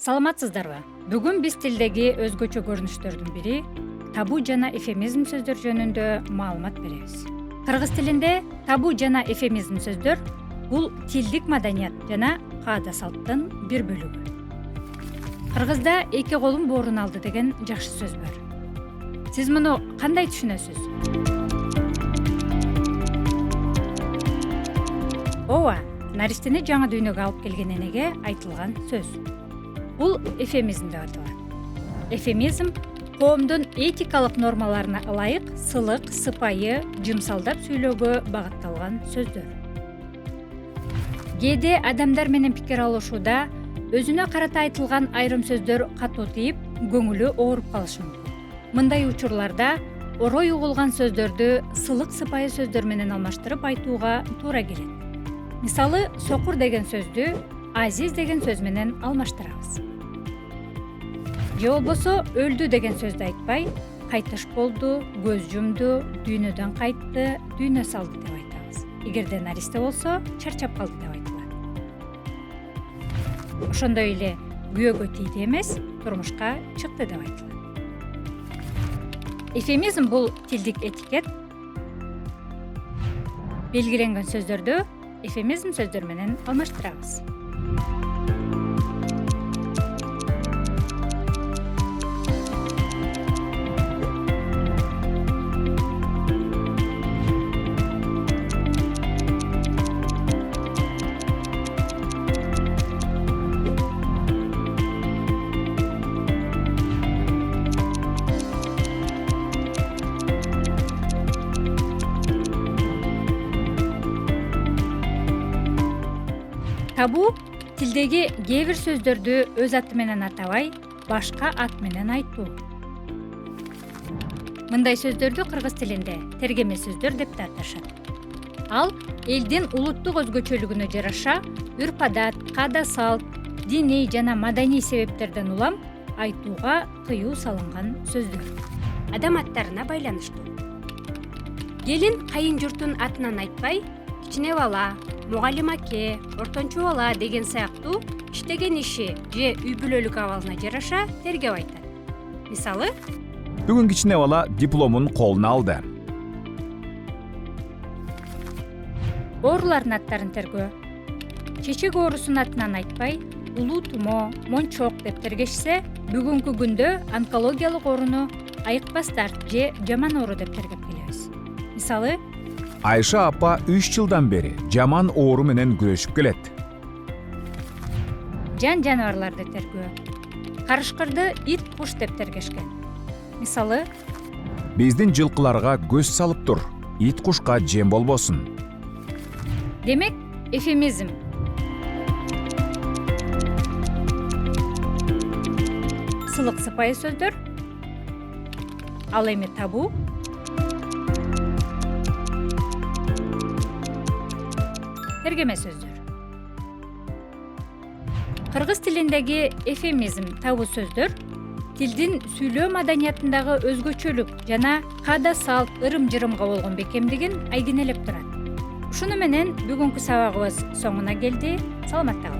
Саламатсыздарбы? Бүгүн биз тилдеги өзгөчө көрүнүштөрдүн бири табу жана эвфемизм сөздөр жөнүндө маалымат беребиз. Кыргыз тилинде табу жана эвфемизм сөздөр бул тилдик маданият жана каада салттын бир бөлүгү. Кыргызда эки колум боорун алды деген жакшы сөз бар. Сиз муну кандай түшүнөсүз? Ооба, нариштени жаңы дүйнөгө алып келген энеге айтылган сөз. Бул эвфемизм деп аталат. Эвфемизм коомдун этикалык нормаларына ылайык сылык, сыпайы, жымсалдап сүйлөөгө багытталган сөздөр. Кээде адамдар менен пикир алышууда өзүнө карата айтылган айрым сөздөр катуу тийип, көңүлү ооруп калышы мүмкүн. Мындай учурларда орой угулган сөздөрдү сылык, сыпайы сөздөр менен алмаштырып айтууга туура келет. Мисалы, сокур деген сөздү азиз деген сөз менен алмаштырабыз. Же болбосо өлдү деген сөздү айтпай, кайтыш болду, көз жумду, дүйнөдөн кайтты, дүйнө салды деп айтабыз. Эгерде наристе болсо, чарчап калды деп айтылат. Ошондой эле күйөөгө тийди эмес, турмушка чыкты деп айтылат. Эвфемизм бул тилдик этикет. Белгиленген сөздөрдү эвфемизм сөздөр менен алмаштырабыз. Табу тилдеги кээ бир сөздөрдү өз аты менен атабай, башка ат менен айтуу. Мындай сөздөрдү кыргыз тилинде тергеме сөздөр деп да аташат. Ал элдин улуттук өзгөчөлүгүнө жараша үрп-адат, каада салт, диний жана маданий себептерден улам айтууга тыюу салынган сөздөр. Адам аттарына байланыштуу. Келин кайын журтун атынан айтпай, кичине бала, мугалим аке, ортончу бала деген сыяктуу иштеген иши же үй бүлөлүк абалына жараша тергеп айтат. Мисалы, Бүгүн кичине бала дипломун колуна алды. оорулардын аттарын тергөө. Чечек оорусунун атынан айтпай, улуу тумо, мончок деп тергешсе, бүгүнкү күндө онкологиялык ооруну айыкпастар же жаман оору деп тергеп келебиз. Мисалы, Айша апа 3 жылдан бери жаман оору менен күрөшүп келет. жан жаныбарларды тергөө. Карышкырды ит куш деп тергешкен. Мисалы, Биздин жылкыларга көз салып тур, ит кушка жем болбосун. демек, эвфемизм сылык, сыпайы сөздөр, ал эми табу тергеме сөздөр. Кыргыз тилиндеги эвфемизм, табу сөздөр тилдин сүйлөө маданиятындагы өзгөчөлүк жана каада салт, ырым-жырымга болгон бекемдигин айгинелеп турат. Ушуну менен бүгүнкү сабагыбыз соңуна келди. Саламатта калыңыз.